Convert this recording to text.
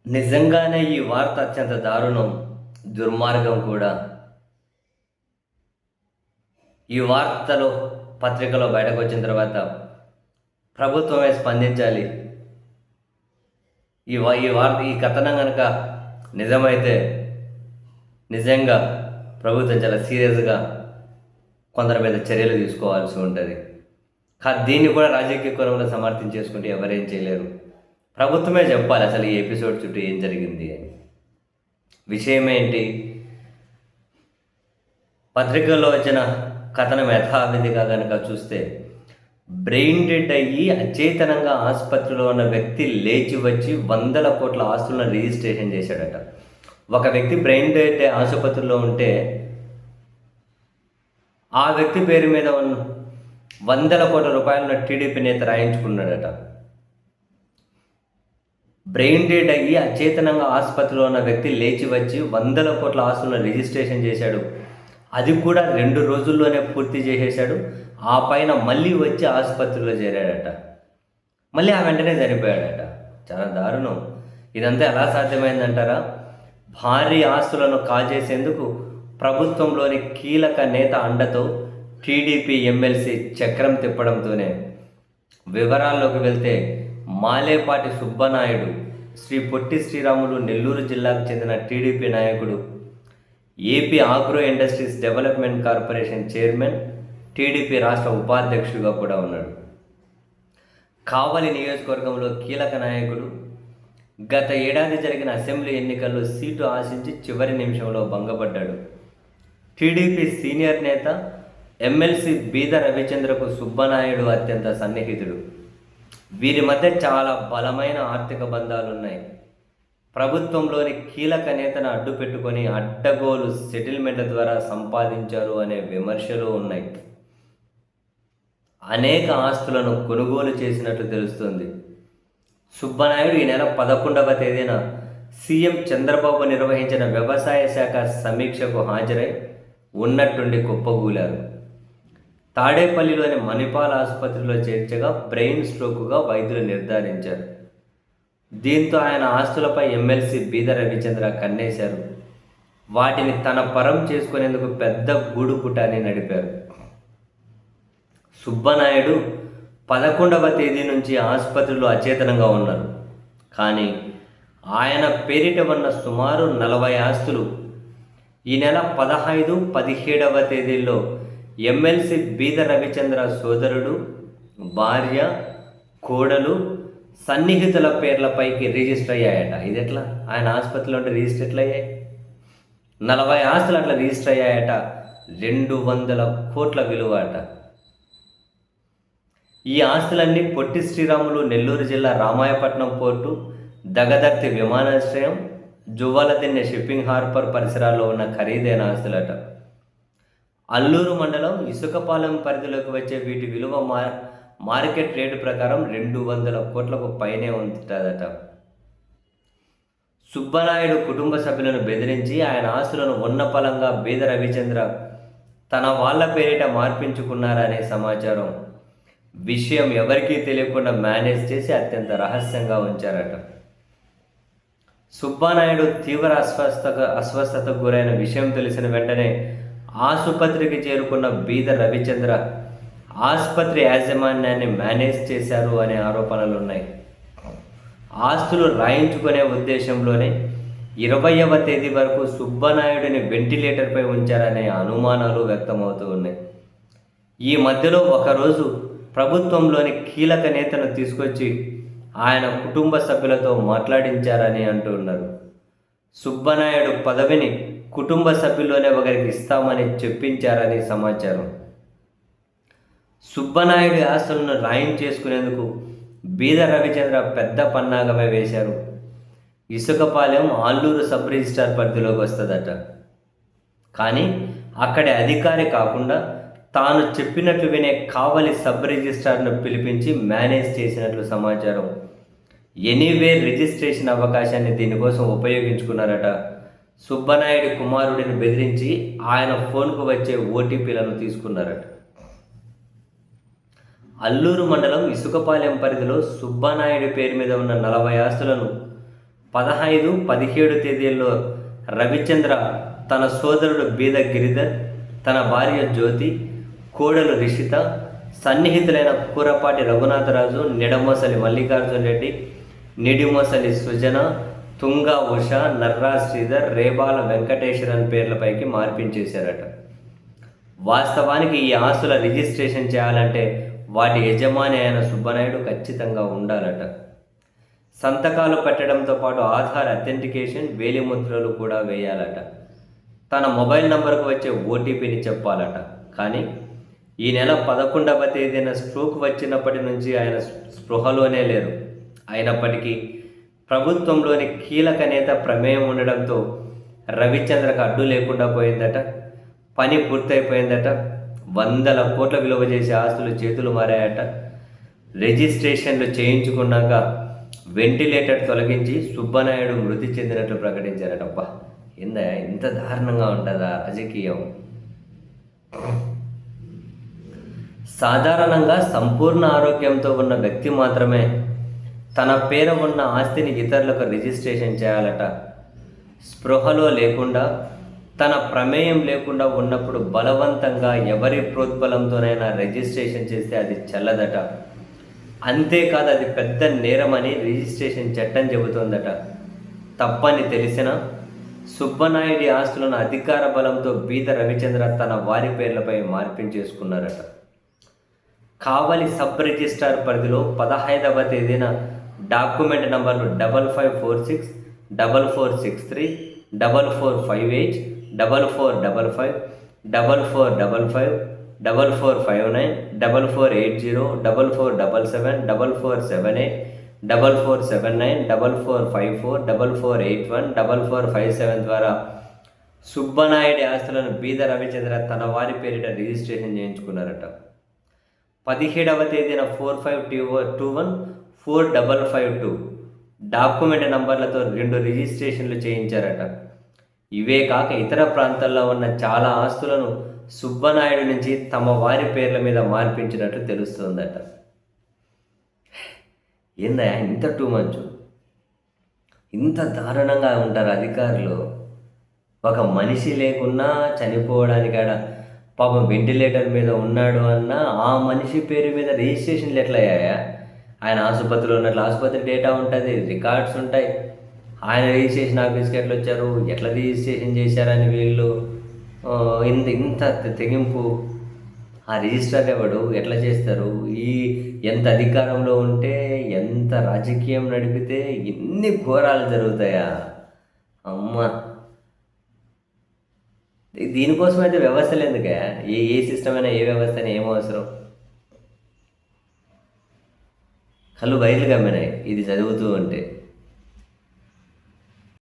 నిజంగానే ఈ వార్త అత్యంత దారుణం, దుర్మార్గం కూడా. ఈ వార్తలో పత్రికలో బయటకొచ్చిన తర్వాత ప్రభుత్వమే స్పందించాలి. ఈ కథనం కనుక నిజమైతే నిజంగా ప్రభుత్వం చాలా సీరియస్గా కొందరి మీద చర్యలు తీసుకోవాల్సి ఉంటుంది. దీన్ని కూడా రాజకీయ కోణంలో సమర్థించేసుకుంటే ఎవరేం చేయలేరు. ప్రభుత్వమే చెప్పాలి అసలు ఈ ఎపిసోడ్ చుట్టూ ఏం జరిగింది అని. విషయం ఏంటి? పత్రికల్లో వచ్చిన కథనం యథావిధిగా కనుక చూస్తే, బ్రెయిన్ డెడ్ అయ్యి అచేతనంగా ఆసుపత్రిలో ఉన్న వ్యక్తి లేచి వచ్చి 100 కోట్ల ఆస్తులను రిజిస్ట్రేషన్ చేశాడట. ఒక వ్యక్తి బ్రెయిన్ డెడ్ ఆసుపత్రిలో ఉంటే ఆ వ్యక్తి పేరు మీద 100 కోట్ల రూపాయలను టీడీపీ నేత రాయించుకున్నాడట. బ్రెయిన్ డెడ్ అయ్యి అచేతనంగా ఆసుపత్రిలో ఉన్న వ్యక్తి లేచి వచ్చి 100 కోట్ల ఆస్తులను రిజిస్ట్రేషన్ చేశాడు. అది కూడా 2 రోజుల్లోనే పూర్తి చేసేశాడు. ఆ పైన మళ్ళీ వచ్చి ఆసుపత్రిలో చేరాడట. మళ్ళీ ఆ వెంటనే చనిపోయాడట. చాలా దారుణం. ఇదంతా ఎలా సాధ్యమైందంటారా? భారీ ఆస్తులను కాజేసేందుకు ప్రభుత్వంలోని కీలక నేత అండతో టీడీపీ ఎమ్మెల్సీ చక్రం తిప్పడంతోనే. వివరాల్లోకి వెళ్తే, మాలేపాటి సుబ్బనాయుడు, శ్రీ పొట్టి శ్రీరాములు నెల్లూరు జిల్లాకు చెందిన టీడీపీ నాయకుడు, AP agro industries development corporation chairman, TDP రాష్ట్ర ఉపాధ్యక్షుడిగా కూడా ఉన్నాడు. కావలి నియోజకవర్గంలో కీలక నాయకుడు. గత ఏడాది జరిగిన అసెంబ్లీ ఎన్నికల్లో సీటు ఆశించి చివరి నిమిషంలో భంగపడ్డాడు. టీడీపీ సీనియర్ నేత ఎమ్మెల్సీ బీద రవిచంద్రకు సుబ్బనాయుడు అత్యంత సన్నిహితుడు. వీరి మధ్య చాలా బలమైన ఆర్థిక బంధాలున్నాయి. ప్రభుత్వంలోని కీలక నేతను అడ్డు పెట్టుకొని అడ్డగోలు సెటిల్మెంట్ల ద్వారా సంపాదించారు అనే విమర్శలు ఉన్నాయి. అనేక ఆస్తులను కొనుగోలు చేసినట్లు తెలుస్తుంది. సుబ్బనాయుడు ఈ నెల 11వ తేదీన సీఎం చంద్రబాబు నిర్వహించిన వ్యవసాయ శాఖ సమీక్షకు హాజరై ఉన్నట్టుండి కుప్పగూలారు. తాడేపల్లిలోని మణిపాల్ ఆసుపత్రిలో చేర్చగా బ్రెయిన్ స్ట్రోక్గా వైద్యులు నిర్ధారించారు. దీంతో ఆయన ఆస్తులపై ఎమ్మెల్సీ బీద రవిచంద్ర కన్నేశారు. వాటిని తన పరం చేసుకునేందుకు పెద్ద గూడుపుటాన్ని నడిపారు. సుబ్బనాయుడు 11వ తేదీ నుంచి ఆసుపత్రిలో అచేతనంగా ఉన్నారు. కానీ ఆయన పేరిట ఉన్న సుమారు 40 ఆస్తులు ఈ నెల 15, 17వ తేదీల్లో ఎమ్మెల్సీ బీద రవిచంద్ర సోదరుడు, భార్య, కోడలు, సన్నిహితుల పేర్లపైకి రిజిస్టర్ అయ్యాయట. ఇది ఎట్లా? ఆయన ఆసుపత్రిలో ఉంటే రిజిస్టర్ ఎట్లా అయ్యాయి? 40 ఆస్తులు అట్లా రిజిస్టర్ అయ్యాయట. 200 కోట్ల విలువ అట. ఈ ఆస్తులన్నీ పొట్టి శ్రీరాములు నెల్లూరు జిల్లా రామాయపట్నం పోర్టు, దగదర్తి విమానాశ్రయం, జువ్వాలదిన్నె షిప్పింగ్ హార్బర్ పరిసరాల్లో ఉన్న ఖరీదైన ఆస్తులట. అల్లూరు మండలం ఇసుకపాలెం పరిధిలోకి వచ్చే వీటి విలువ మార్కెట్ రేటు ప్రకారం 200 కోట్లకు పైనే ఉంటుందట. సుబ్బనాయుడు కుటుంబ సభ్యులను బెదిరించి ఆయన ఆస్తులను ఉన్నపలంగా బీద రవిచంద్ర తన వాళ్ళ పేరిట మార్పించుకున్నారనే సమాచారం. విషయం ఎవరికీ తెలియకుండా మేనేజ్ చేసి అత్యంత రహస్యంగా ఉంచారట. సుబ్బనాయుడు తీవ్ర అస్వస్థతకు గురైన విషయం తెలిసిన వెంటనే ఆసుపత్రికి చేరుకున్న బీద రవిచంద్ర ఆసుపత్రి యాజమాన్యాన్ని మేనేజ్ చేశారు అనే ఆరోపణలున్నాయి. ఆస్తులు రాయించుకునే ఉద్దేశంలోనే 20వ తేదీ వరకు సుబ్బనాయుడిని వెంటిలేటర్పై ఉంచారనే అనుమానాలు వ్యక్తమవుతూ ఉన్నాయి. ఈ మధ్యలో ఒకరోజు ప్రభుత్వంలోని కీలక నేతను తీసుకొచ్చి ఆయన కుటుంబ సభ్యులతో మాట్లాడించారని అంటున్నారు. సుబ్బనాయుడు పదవిని కుటుంబ సభ్యుల్లోనే ఒకరికి ఇస్తామని చెప్పించారని సమాచారం. సుబ్బనాయుడి ఆస్తులను రాయించేసుకునేందుకు బీద రవిచంద్ర పెద్ద పన్నాగమే వేశారు. ఇసుకపాలెం ఆల్లూరు సబ్ రిజిస్ట్రార్ పరిధిలోకి వస్తుందట. కానీ అక్కడి అధికారి కాకుండా తాను చెప్పినట్లు వినే కావలి సబ్ రిజిస్ట్రార్ను పిలిపించి మేనేజ్ చేసినట్లు సమాచారం. ఎనీవేర్ రిజిస్ట్రేషన్ అవకాశాన్ని దీనికోసం ఉపయోగించుకున్నారట. సుబ్బనాయుడి కుమారుడిని బెదిరించి ఆయన ఫోన్కు వచ్చే ఓటీపీలను తీసుకున్నారట. అల్లూరు మండలం ఇసుకపాలెం పరిధిలో సుబ్బనాయుడి పేరు మీద ఉన్న 40 ఆస్తులను 15-17 తేదీల్లో రవిచంద్ర తన సోదరుడు బీద గిరిధర్, తన భార్య జ్యోతి, కోడలు రిషిత, సన్నిహితులైన కూరపాటి రఘునాథరాజు, నిడమోసలి మల్లికార్జున రెడ్డి, నిడిమోసలి సుజన, తుంగా ఉష, నర్రా శ్రీధర్, రేబాల వెంకటేశ్వరన్ పేర్లపైకి మార్పించేశారట. వాస్తవానికి ఈ ఆస్తుల రిజిస్ట్రేషన్ చేయాలంటే వాటి యజమాని అయిన సుబ్బనాయుడు ఖచ్చితంగా ఉండాలట. సంతకాలు పెట్టడంతో పాటు ఆధార్ అథెంటికేషన్, వేలిముద్రలు కూడా వేయాలట. తన మొబైల్ నంబర్కు వచ్చే ఓటీపీని చెప్పాలట. కానీ ఈ నెల 11వ తేదీన స్ట్రోక్ వచ్చినప్పటి నుంచి ఆయన స్పృహలోనే లేరు. అయినప్పటికీ ప్రభుత్వంలోని కీలక నేత ప్రమేయం ఉండడంతో రవిచంద్రకు అడ్డు లేకుండా పోయిందట. పని పూర్తయిపోయిందట. 100 కోట్ల విలువ చేసే ఆస్తులు చేతులు మారాయట. రిజిస్ట్రేషన్లు చేయించుకున్నాక వెంటిలేటర్ తొలగించి సుబ్బనాయుడు మృతి చెందినట్లు ప్రకటించారటప్ప. ఇంత దారుణంగా ఉంటుందా రాజకీయం? సాధారణంగా సంపూర్ణ ఆరోగ్యంతో ఉన్న వ్యక్తి మాత్రమే తన పేర ఉన్న ఆస్తిని ఇతరులకు రిజిస్ట్రేషన్ చేయాలట. స్పృహలో లేకుండా, తన ప్రమేయం లేకుండా ఉన్నప్పుడు బలవంతంగా ఎవరి ప్రోద్బలంతోనైనా రిజిస్ట్రేషన్ చేస్తే అది చెల్లదట. అంతేకాదు, అది పెద్ద నేరమని రిజిస్ట్రేషన్ చట్టం చెబుతోందట. తప్పని తెలిసిన సుబ్బనాయుడి ఆస్తులను అధికార బలంతో బీద రవిచంద్ర తన వారి పేర్లపై మార్పించేసుకున్నారట. కావలి సబ్ రిజిస్ట్రార్ పరిధిలో 15వ తేదీన డాక్యుమెంట్ నంబర్లు 5546, 4463, 4458, 4455, 4455, 4459, 4480, 4477, 4478, 4479, 4454, 4481, 4457 ద్వారా సుబ్బనాయుడి ఆస్తులను బీద రవిచంద్ర తన వారి పేరిట రిజిస్ట్రేషన్ చేయించుకున్నారట. 17వ తేదీన 4521, 4552 డాక్యుమెంట్ నంబర్లతో 2 రిజిస్ట్రేషన్లు చేయించారట. ఇవే కాక ఇతర ప్రాంతాల్లో ఉన్న చాలా ఆస్తులను సుబ్బనాయుడు నుంచి తమ వారి పేర్ల మీద మార్పించినట్లు తెలుస్తుందట. ఏందా ఇంత టూ మచ్? ఇంత దారుణంగా ఉంటారు అధికారులు. ఒక మనిషి లేకున్నా చనిపోవడానికాడ పాపం వెంటిలేటర్ మీద ఉన్నాడు అన్న ఆ మనిషి పేరు మీద రిజిస్ట్రేషన్లు ఎట్లా అయ్యాయా? ఆయన ఆసుపత్రిలో ఉన్నట్లు ఆసుపత్రి డేటా ఉంటుంది, రికార్డ్స్ ఉంటాయి. ఆయన రిజిస్ట్రేషన్ ఆఫీస్కి ఎట్లా వచ్చారు, ఎట్లా రిజిస్ట్రేషన్ చేశారని వీళ్ళు ఇంత తెగింపు. ఆ రిజిస్టర్ ఎవడు, ఎట్లా చేస్తారు? ఎంత అధికారంలో ఉంటే, ఎంత రాజకీయం నడిపితే ఎన్ని ఘోరాలు జరుగుతాయా అమ్మ! దీనికోసం అయితే వ్యవస్థలు ఎందుకే? ఏ సిస్టమ్ అయినా, ఏ వ్యవస్థ అయినా ఏమో అవసరం? కళ్ళు బయలు గమ్మినాయి ఇది చదువుతూ ఉంటే.